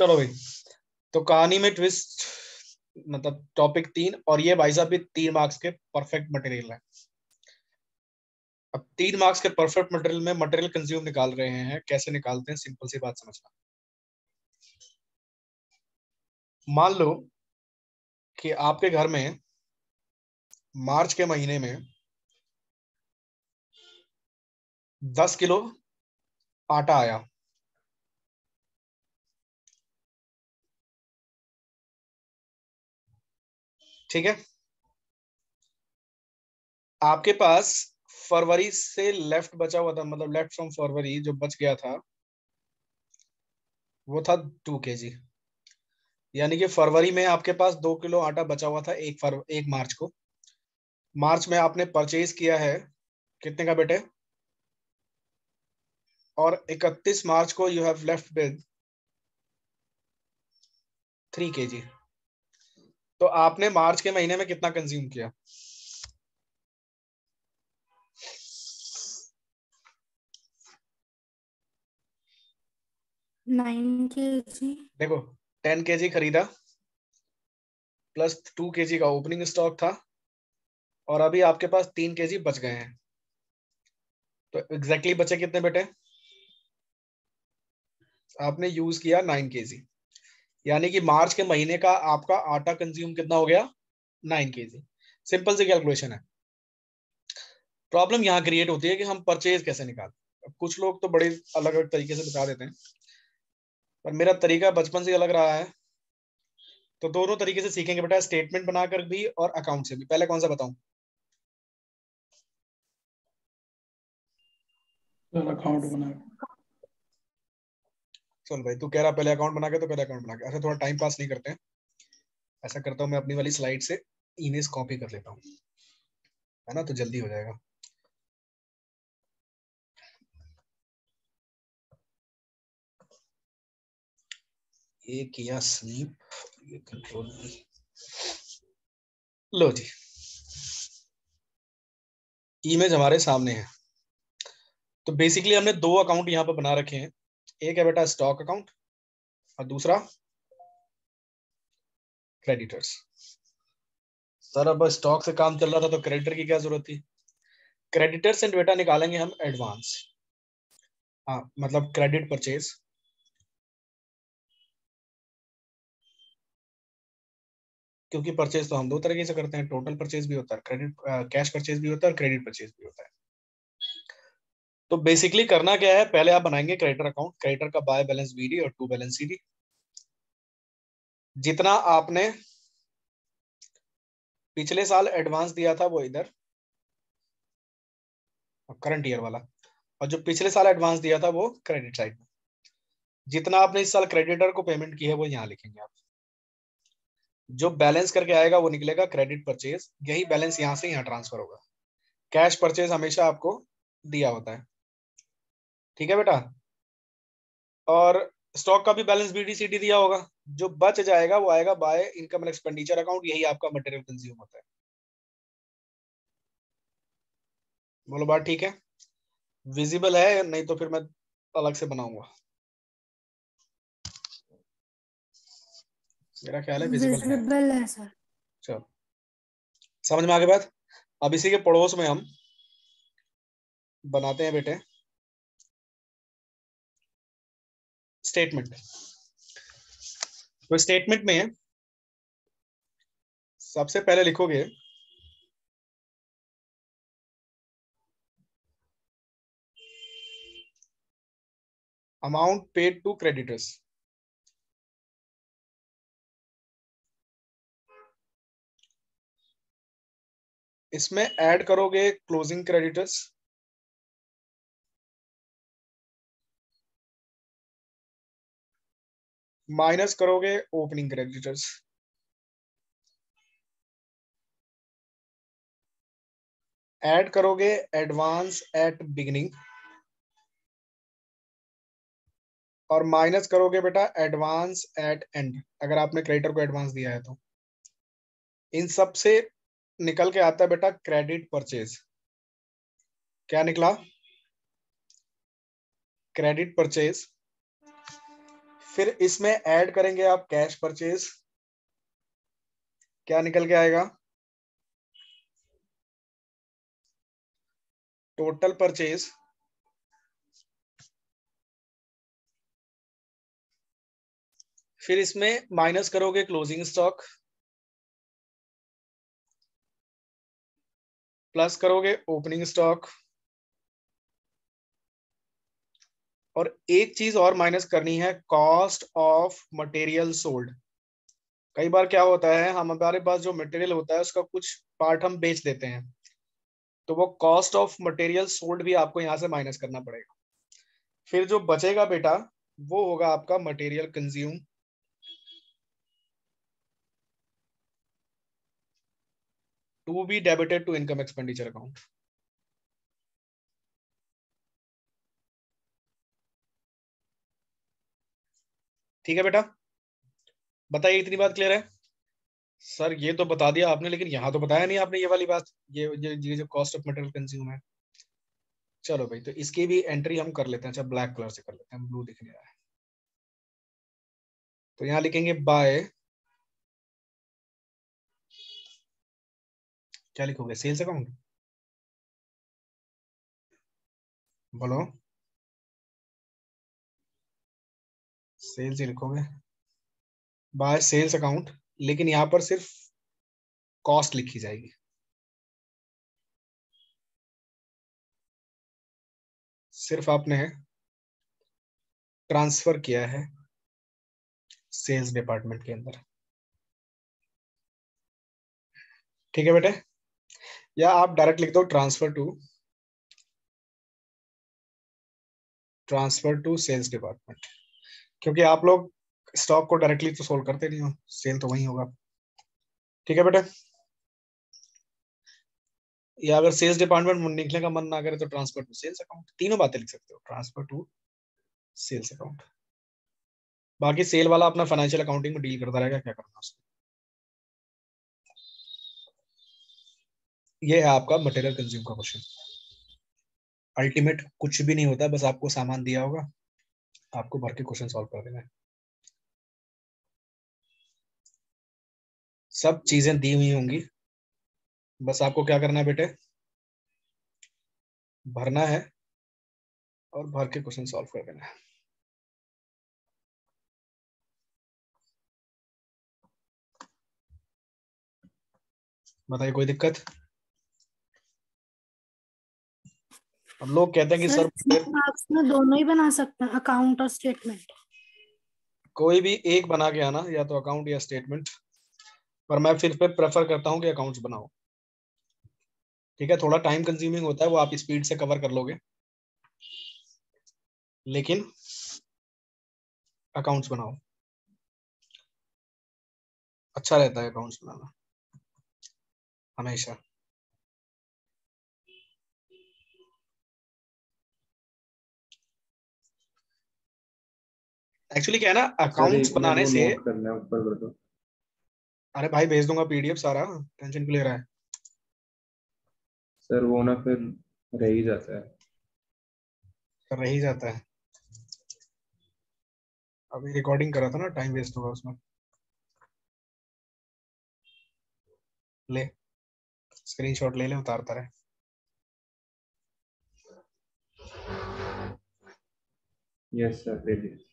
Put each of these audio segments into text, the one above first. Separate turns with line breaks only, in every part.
चलो भाई, तो कहानी में ट्विस्ट, मतलब टॉपिक 3, और ये भाई साहब भी 3 मार्क्स के परफेक्ट मटेरियल है। अब 3 मार्क्स के परफेक्ट मटेरियल में मटेरियल कंज्यूम निकाल रहे हैं, कैसे निकालते हैं, सिंपल सी बात समझना। मान लो कि आपके घर में मार्च के महीने में 10 किलो आटा आया। ठीक है, आपके पास फरवरी से लेफ्ट बचा हुआ था, मतलब लेफ्ट फ्रॉम फरवरी जो बच गया था वो था 2 kg। यानी कि फरवरी में आपके पास 2 किलो आटा बचा हुआ था 1 मार्च को। मार्च में आपने परचेज किया है कितने का बेटे, और 31 मार्च को you have left with 3 kg। तो आपने मार्च के महीने में कितना कंज्यूम किया?
9 kg।
देखो, 10 kg खरीदा प्लस 2 kg का ओपनिंग स्टॉक था, और अभी आपके पास 3 kg बच गए हैं। तो एग्जैक्टली बचे कितने बेटे? आपने यूज किया 9 kg। यानी कि मार्च के महीने का आपका आटा कंज्यूम कितना हो गया? 9 kg। सिंपल सी कैलकुलेशन है। प्रॉब्लम यहाँ क्रिएट होती है कि हम परचेज कैसे निकालें। अब कुछ लोग तो बड़े अलग अलग तरीके से बता देते हैं, पर मेरा तरीका बचपन से अलग रहा है। तो दोनों तरीके से सीखेंगे बेटा, स्टेटमेंट बनाकर भी और अकाउंट से भी। पहले कौन सा बताऊं?
अकाउंट बना।
चल भाई, तू कह रहा पहले अकाउंट बना के, तो पहले अकाउंट बना के। ऐसा थोड़ा टाइम पास नहीं करते हैं। ऐसा करता हूँ, मैं अपनी वाली स्लाइड से इमेज कॉपी कर लेता हूँ, है ना, तो जल्दी हो जाएगा। ये किया स्लीप, ये कंट्रोल। लो जी, इमेज हमारे सामने है। तो बेसिकली हमने 2 अकाउंट यहाँ पर बना रखे हैं। एक है बेटा स्टॉक अकाउंट, और दूसरा क्रेडिटर्स। सर अब स्टॉक से काम चल रहा था तो क्रेडिटर की क्या जरूरत थी? क्रेडिटर से बेटा निकालेंगे हम एडवांस। हाँ, मतलब क्रेडिट परचेज। क्योंकि परचेज तो हम 2 तरीके से करते हैं, टोटल परचेज भी होता है, क्रेडिट कैश परचेज भी होता है, और क्रेडिट परचेज भी होता है। तो बेसिकली करना क्या है, पहले आप बनाएंगे क्रेडिटर अकाउंट। क्रेडिटर का बाय बैलेंस बीडी और टू बैलेंस सीडी। जितना आपने पिछले साल एडवांस दिया था वो इधर, करंट ईयर वाला, और जो पिछले साल एडवांस दिया था वो क्रेडिट साइड में। जितना आपने इस साल क्रेडिटर को पेमेंट की है वो यहाँ लिखेंगे आप। जो बैलेंस करके आएगा वो निकलेगा क्रेडिट परचेज। यही बैलेंस यहाँ से यहाँ ट्रांसफर होगा। कैश परचेज हमेशा आपको दिया होता है, ठीक है बेटा। और स्टॉक का भी बैलेंस बीडीसीडी दिया होगा। जो बच जाएगा वो आएगा by income and expenditure account. यही आपका मटेरियल कंज्यूम होता है। बोलो बात ठीक है? विजिबल है? नहीं तो फिर मैं अलग से बनाऊंगा। मेरा ख्याल है विजिबल है।
विजिबल है सर।
चलो, समझ में आ गई बात। अब इसी के पड़ोस में हम बनाते हैं बेटे स्टेटमेंट। तो स्टेटमेंट में सबसे पहले लिखोगे अमाउंट पेड टू क्रेडिटर्स। इसमें ऐड करोगे क्लोजिंग क्रेडिटर्स, माइनस करोगे ओपनिंग क्रेडिटर्स, ऐड करोगे एडवांस एट बिगिनिंग, और माइनस करोगे बेटा एडवांस एट एंड, अगर आपने क्रेडिटर को एडवांस दिया है तो। इन सब से निकल के आता है बेटा क्रेडिट परचेज। क्या निकला? क्रेडिट परचेज फिर इसमें ऐड करेंगे आप कैश परचेज, क्या निकल के आएगा, टोटल परचेज फिर इसमें माइनस करोगे क्लोजिंग स्टॉक, प्लस करोगे ओपनिंग स्टॉक, और एक चीज और माइनस करनी है, कॉस्ट ऑफ मटेरियल सोल्ड। कई बार क्या होता है, हम हमारे पास जो मटेरियल होता है उसका कुछ पार्ट हम बेच देते हैं, तो वो कॉस्ट ऑफ मटेरियल सोल्ड भी आपको यहाँ से माइनस करना पड़ेगा। फिर जो बचेगा बेटा वो होगा आपका material consume, to be debited to income expenditure account. ठीक है बेटा, बताइए इतनी बात क्लियर है? सर ये तो बता दिया आपने, लेकिन यहाँ तो बताया नहीं आपने ये वाली बात, ये जो कॉस्ट ऑफ मटेरियल कंज्यूम है। चलो भाई, तो इसकी भी एंट्री हम कर लेते हैं। अच्छा, ब्लैक कलर से कर लेते हैं, ब्लू दिख नहीं रहा है। तो यहाँ लिखेंगे बाय, क्या लिखोगे, सेल्स अकाउंट, बोलो, सेल्स ही लिखोगे, बाय सेल्स अकाउंट, लेकिन यहाँ पर सिर्फ कॉस्ट लिखी जाएगी। सिर्फ आपने ट्रांसफर किया है सेल्स डिपार्टमेंट के अंदर। ठीक है बेटे, या आप डायरेक्ट लिख दो ट्रांसफर टू सेल्स डिपार्टमेंट, क्योंकि आप लोग स्टॉक को डायरेक्टली तो सोल्व करते नहीं हो, सेल तो वही होगा। ठीक है बेटे, या अगर सेल्स डिपार्टमेंट लिखने का मन ना करे तो ट्रांसफर टू सेल्स अकाउंट, तीनों बातें लिख सकते हो, ट्रांसफर टू सेल्स अकाउंट। बाकी सेल वाला अपना फाइनेंशियल अकाउंटिंग में डील करता रहेगा, क्या करना उसको। ये है आपका मटेरियल कंज्यूम का क्वेश्चन। अल्टीमेट कुछ भी नहीं होता, बस आपको सामान दिया होगा, आपको भर के क्वेश्चन सॉल्व कर देना है। सब चीजें दी हुई होंगी, बस आपको क्या करना है बेटे, भरना है और भर के क्वेश्चन सॉल्व कर देना है। बताइए, कोई दिक्कत? अब लोग कहते हैं कि
सर
सर
मार्क्स में दोनों ही बना सकते हैं, अकाउंट और स्टेटमेंट।
कोई भी एक बना के आना, या तो अकाउंट या स्टेटमेंट, पर मैं फिर पे प्रेफर करता हूँ कि अकाउंट्स बनाओ। ठीक है, थोड़ा टाइम कंज्यूमिंग होता है, वो आप स्पीड से कवर कर लोगे, लेकिन अकाउंट्स बनाओ, अच्छा रहता है अकाउंट्स बनाना हमेशा। एक्चुअली क्या है ना,
सर
अकाउंट्स
एक मिनट,
बनाने
वो
से,
नोट करना है, ऊपर कर दो।
अरे भाई भेज दूंगा पीडीएफ सारा, टेंशन क्यों ले रहा है?
सर वो ना फिर रह ही जाता है।
कर रह ही जाता है, अभी रिकॉर्डिंग करा था ना, टाइम वेस्ट होगा उसमें। ले, स्क्रीनशॉट ले ले, उतारता रहे।
यस सर, ले लीजिए।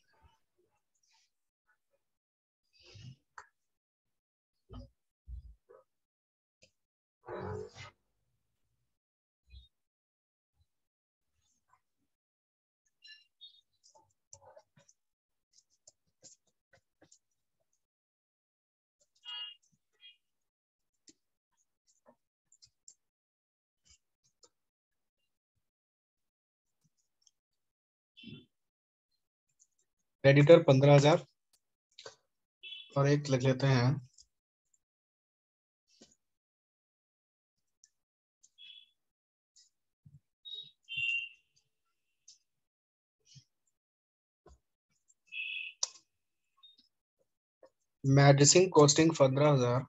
क्रेडिटर 15,000, और एक लिख लेते हैं medicine costing 15,000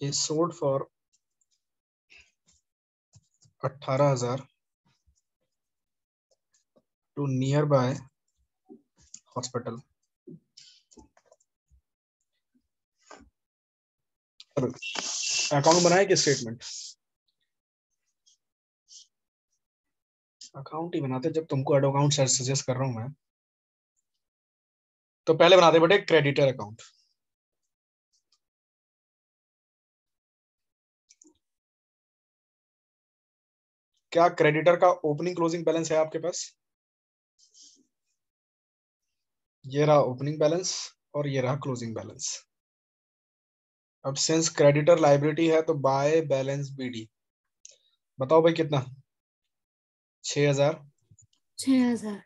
is sold for 18,000 to nearby hospital. Account बनाए कि स्टेटमेंट? अकाउंट ही बनाते जब तुमको एड अकाउंट सजेस्ट कर रहा हूं मैं। तो पहले बनाते बेटे क्रेडिटर अकाउंट। क्या क्रेडिटर का ओपनिंग क्लोजिंग बैलेंस है आपके पास? ये रहा ओपनिंग बैलेंस और ये रहा क्लोजिंग बैलेंस। अब सिंस क्रेडिटर लाइबिलिटी है तो बाय बैलेंस बीडी। बताओ भाई कितना? 6000।
6000।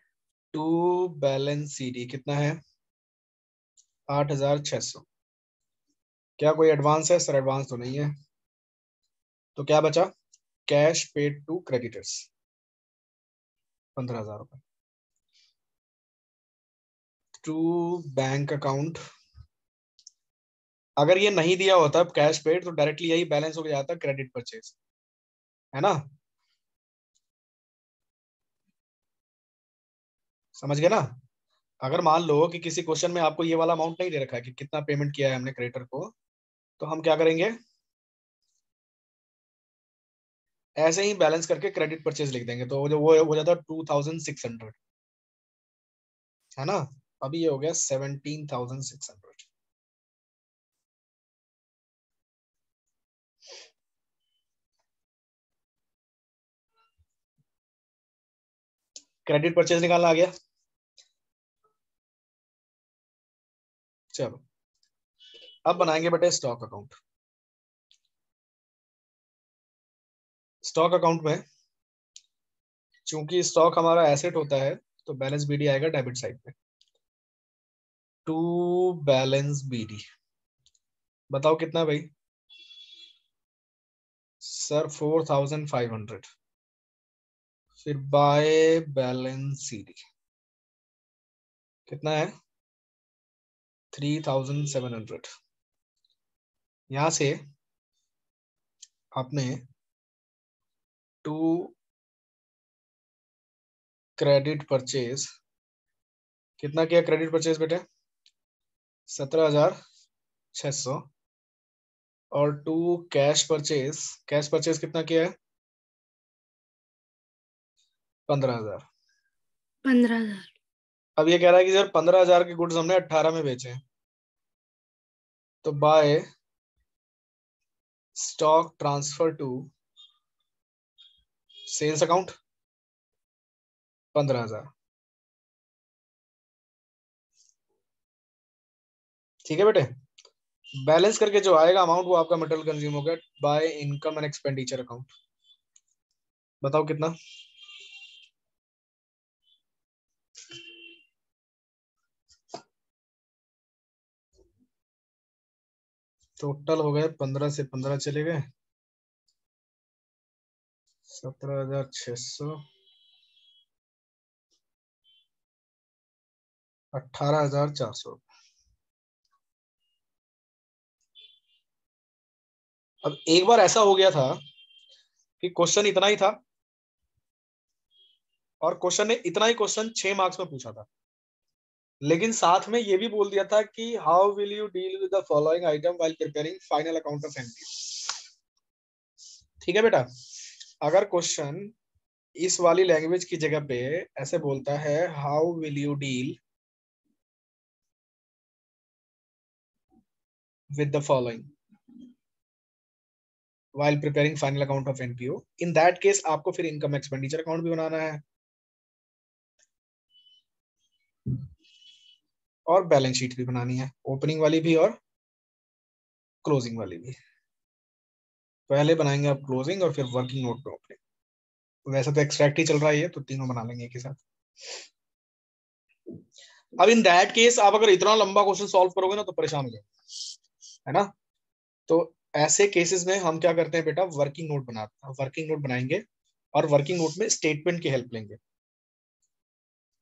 टू बैलेंस सीडी कितना है? 8600। क्या कोई एडवांस है? सर एडवांस तो नहीं है। तो क्या बचा? कैश पेड टू क्रेडिटर्स 15,000 रुपए। To bank account. अगर ये नहीं दिया होता कैश पेड तो डायरेक्टली यही बैलेंस हो जाता क्रेडिट परचेज, है ना? समझ गए ना? अगर मान लो कि किसी क्वेश्चन में आपको ये वाला अमाउंट नहीं दे रखा है कि कितना पेमेंट किया है हमने क्रेडिटर को, तो हम क्या करेंगे? ऐसे ही बैलेंस करके क्रेडिट परचेज लिख देंगे, तो जो वो हो जाता 2600, है ना? अभी ये हो गया 17,600। क्रेडिट परचेज निकालना आ गया। चलो अब बनाएंगे बेटे स्टॉक अकाउंट। स्टॉक अकाउंट में चूंकि स्टॉक हमारा एसेट होता है तो बैलेंस बीडी आएगा डेबिट साइड पे। टू बैलेंस बीडी बताओ कितना भाई? सर 4500। फिर बाय बैलेंस सीडी कितना है? 3700। यहां से आपने टू क्रेडिट परचेज कितना किया? क्रेडिट परचेज बेटे 17,600। और टू कैश परचेज कितना किया है? 15,000।
15,000।
अब ये कह रहा है कि सर 15,000 के गुड्स हमने 18 में बेचे हैं, तो by stock transfer to sales account 15,000। ठीक है बेटे? बैलेंस करके जो आएगा अमाउंट वो आपका मटेरियल कंज्यूम होगा by income and expenditure account. बताओ कितना? टोटल हो गए 15 से 15 चले गए 17,600। 18,400। अब एक बार ऐसा हो गया था कि क्वेश्चन इतना ही था और क्वेश्चन ने इतना ही क्वेश्चन 6 मार्क्स में पूछा था, लेकिन साथ में ये भी बोल दिया था कि how will you deal with the following item while preparing final account of NPO. ठीक है बेटा? अगर क्वेश्चन इस वाली लैंग्वेज की जगह पे ऐसे बोलता है how will you deal with the following while preparing final account of NPO, in that case आपको फिर इनकम एक्सपेंडिचर अकाउंट भी बनाना है और बैलेंस शीट भी बनानी है, ओपनिंग वाली भी और क्लोजिंग वाली भी। पहले बनाएंगे आप क्लोजिंग और फिर वर्किंग नोट पे ओपनिंग। वैसे तो एक्सट्रैक्ट ही चल रहा है ये, तो तीनों बना लेंगे एक ही साथ। अब इन दैट केस आप अगर इतना लंबा क्वेश्चन सॉल्व करोगे ना तो परेशान हो जाओगे, है ना? तो ऐसे केसेस में हम क्या करते हैं बेटा? वर्किंग नोट बनाते हैं, वर्किंग नोट बनाएंगे और वर्किंग नोट में स्टेटमेंट की हेल्प लेंगे।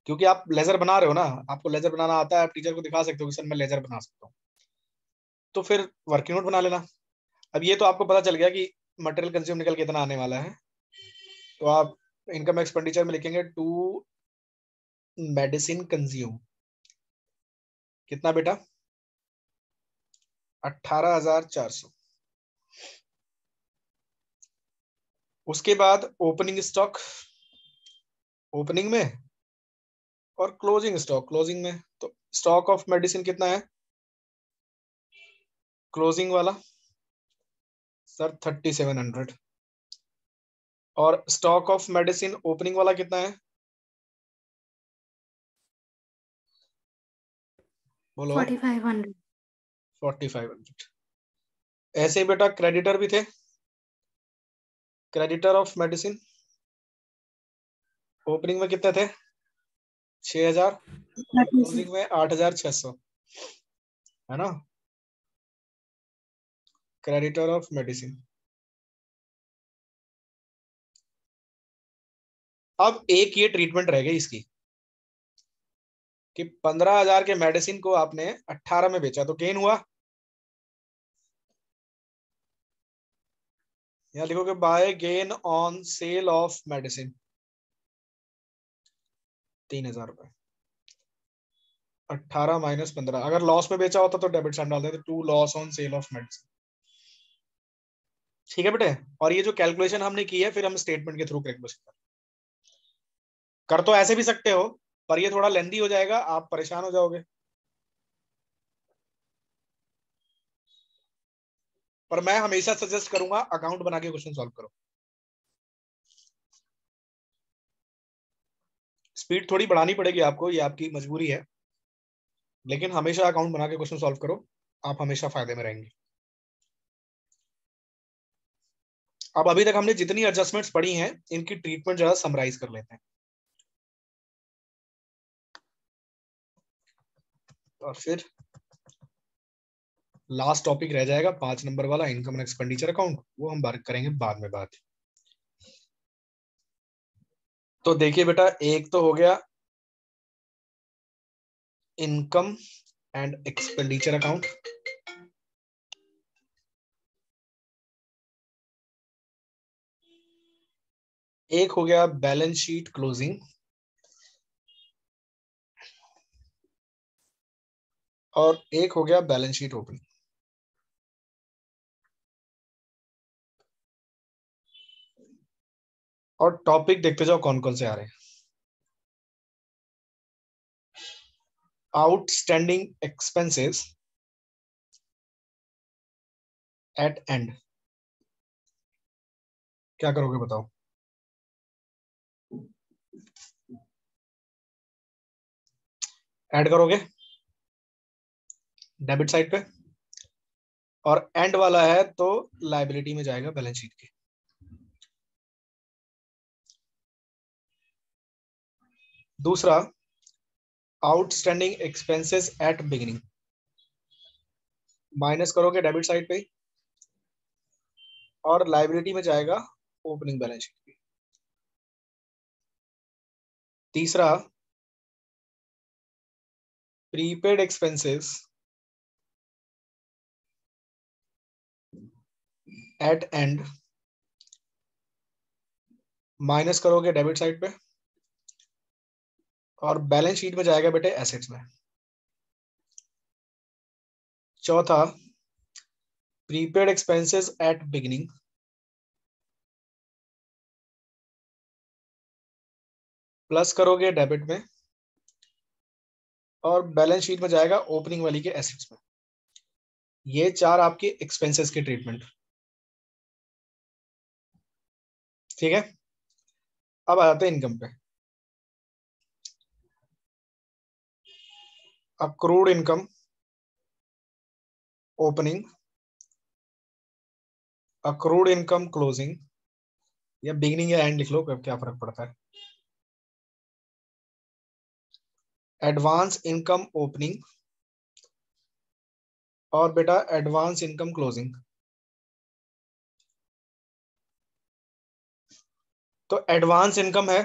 क्योंकि आप लेजर बना रहे हो ना, आपको लेजर बनाना आता है, आप टीचर को दिखा सकते हो कि सर मैं लेजर बना सकता हूँ, तो फिर वर्किंग नोट बना लेना। अब ये तो आपको पता चल गया कि मटेरियल कंज्यूम निकल के इतना आने वाला है, तो आप इनकम एक्सपेंडिचर में लिखेंगे टू मेडिसिन कंज्यूम, कितना बेटा? 18,400। उसके बाद ओपनिंग स्टॉक, ओपनिंग में, और क्लोजिंग स्टॉक, क्लोजिंग में। तो स्टॉक ऑफ मेडिसिन कितना है क्लोजिंग वाला? सर 3700। और स्टॉक ऑफ मेडिसिन ओपनिंग वाला कितना है? बोलो।
4500।
4500। ऐसे ही बेटा क्रेडिटर भी थे, क्रेडिटर ऑफ मेडिसिन ओपनिंग में कितने थे? 6000, क्लोजिंग में 8600, है ना? Creditor of medicine. अब एक ये ट्रीटमेंट रह गई इसकी कि 15,000 के मेडिसिन को आपने 18 में बेचा तो गेन हुआ। यहां लिखोगे by gain on sale of medicine 3,000 रुपए। 18 माइनस 15, अगर लॉस में बेचा होता तो डेबिट साइन डाल देते, to loss on sale of medicine. ठीक है बेटे। और ये जो कैलकुलेशन हमने की है फिर हम स्टेटमेंट के थ्रू कैलकुलेशन कर तो ऐसे भी सकते हो, पर ये थोड़ा लेंदी हो जाएगा, आप परेशान हो जाओगे। पर मैं हमेशा सजेस्ट करूंगा अकाउंट बना के क्वेश्चन सॉल्व करो। स्पीड थोड़ी बढ़ानी पड़ेगी आपको, ये आपकी मजबूरी है, लेकिन हमेशा अकाउंट बना के क्वेश्चन सॉल्व करो, आप हमेशा फायदे में रहेंगे। अब अभी तक हमने जितनी एडजस्टमेंट्स पढ़ी हैं इनकी ट्रीटमेंट जरा समराइज कर लेते हैं, और फिर लास्ट टॉपिक रह जाएगा 5 नंबर वाला, इनकम एंड एक्सपेंडिचर अकाउंट, वो हम बात करेंगे बाद में बात। तो देखिए बेटा, एक तो हो गया इनकम एंड एक्सपेंडिचर अकाउंट, एक हो गया बैलेंस शीट क्लोजिंग, और एक हो गया बैलेंस शीट ओपनिंग। और टॉपिक देखते जाओ कौन कौन से आ रहे हैं। आउटस्टैंडिंग एक्सपेंसेस एट एंड, क्या करोगे बताओ? ऐड करोगे डेबिट साइड पे, और एंड वाला है तो लायबिलिटी में जाएगा बैलेंस शीट के। दूसरा, outstanding expenses at beginning, minus करोगे डेबिट साइड पे, और लायबिलिटी में जाएगा ओपनिंग बैलेंस शीट की। तीसरा, prepaid expenses at end, minus करोगे डेबिट साइड पे, और बैलेंस शीट में जाएगा बेटे एसेट्स में। चौथा, prepaid expenses at beginning, plus करोगे डेबिट में, और बैलेंस शीट में जाएगा ओपनिंग वाली के एसेट्स में। ये चार आपके एक्सपेंसेस के ट्रीटमेंट, ठीक है। अब आ जाते हैं इनकम पे। Accrued income opening, accrued income closing, या बिगिनिंग या एंड लिख लो, क्या फर्क पड़ता है। एडवांस इनकम ओपनिंग, और बेटा एडवांस इनकम क्लोजिंग। तो एडवांस इनकम है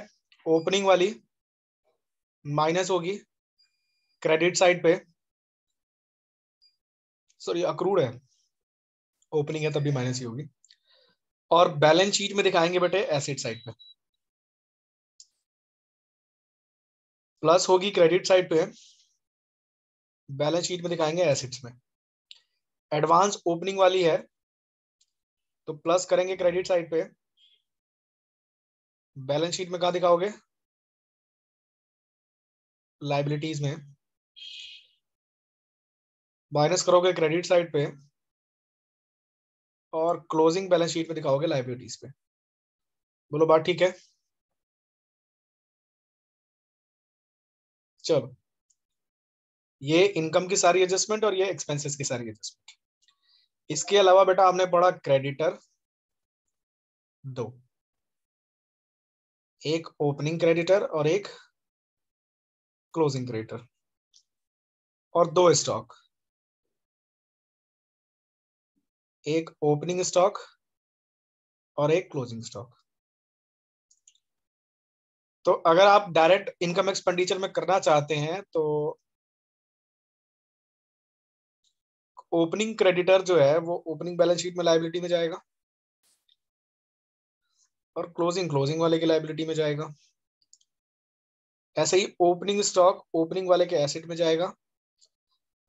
ओपनिंग वाली, माइनस होगी क्रेडिट साइड पे, सॉरी अक्रूड है, ओपनिंग है तभी माइनस ही होगी, और बैलेंस शीट में दिखाएंगे बेटे एसेट साइड पे। प्लस होगी क्रेडिट साइड पे, बैलेंस शीट में दिखाएंगे एसेट्स में। एडवांस ओपनिंग वाली है तो प्लस करेंगे क्रेडिट साइड पे, बैलेंस शीट में कहा दिखाओगे, लाइबिलिटीज में, माइनस करोगे क्रेडिट साइड पे और क्लोजिंग बैलेंस शीट में दिखाओगे लाइबिलिटीज पे। बोलो बात ठीक है? चलो, ये इनकम की सारी एडजस्टमेंट और ये एक्सपेंसेस की सारी एडजस्टमेंट। इसके अलावा बेटा आपने पढ़ा क्रेडिटर दो, एक ओपनिंग क्रेडिटर और एक क्लोजिंग क्रेडिटर, और दो स्टॉक, एक ओपनिंग स्टॉक और एक क्लोजिंग स्टॉक। तो अगर आप डायरेक्ट इनकम एक्सपेंडिचर में करना चाहते हैं तो ओपनिंग क्रेडिटर जो है वो ओपनिंग बैलेंस शीट में लायबिलिटी में जाएगा और क्लोजिंग क्लोजिंग वाले की लायबिलिटी में जाएगा। ऐसे ही ओपनिंग स्टॉक ओपनिंग वाले के एसेट में जाएगा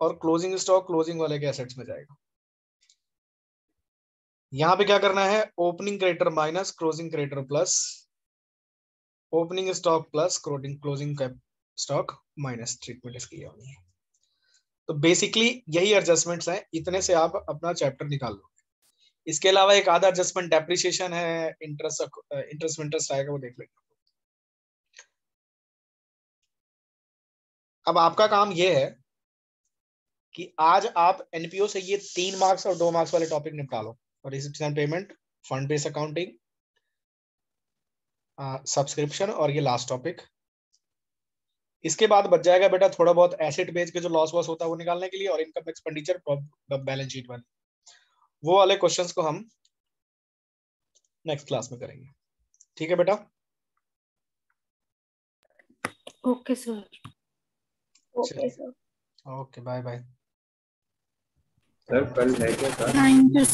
और क्लोजिंग स्टॉक क्लोजिंग वाले के एसेट्स में जाएगा। यहां पे क्या करना है, opening creditor minus closing creditor plus opening stock plus closing stock minus treatment इसकी होनी है। तो बेसिकली यही एडजस्टमेंट्स हैं, इतने से आप अपना चैप्टर निकाल लो। इसके अलावा एक आधा एडजस्टमेंट डेप्रिसिएशन है, इंटरेस्ट आएगा, वो देख लेंगे। अब आपका काम ये है कि आज आप एनपीओ से ये 3 मार्क्स और 2 मार्क्स वाले टॉपिक निपटा लो, receipt and payment, fund based accounting, subscription और ये लास्ट टॉपिक। इसके बाद बच जाएगा बेटा थोड़ा बहुत एसेट बेच के जो लॉस वॉस होता है वो निकालने के लिए, और इनकम एक्सपेंडिचर बैलेंस शीट वाले, वो वाले क्वेश्चंस को हम नेक्स्ट क्लास में करेंगे। ठीक है बेटा?
Okay sir.
Okay sir.
Okay, bye bye.
Sir कल है क्या सर?
Thank you.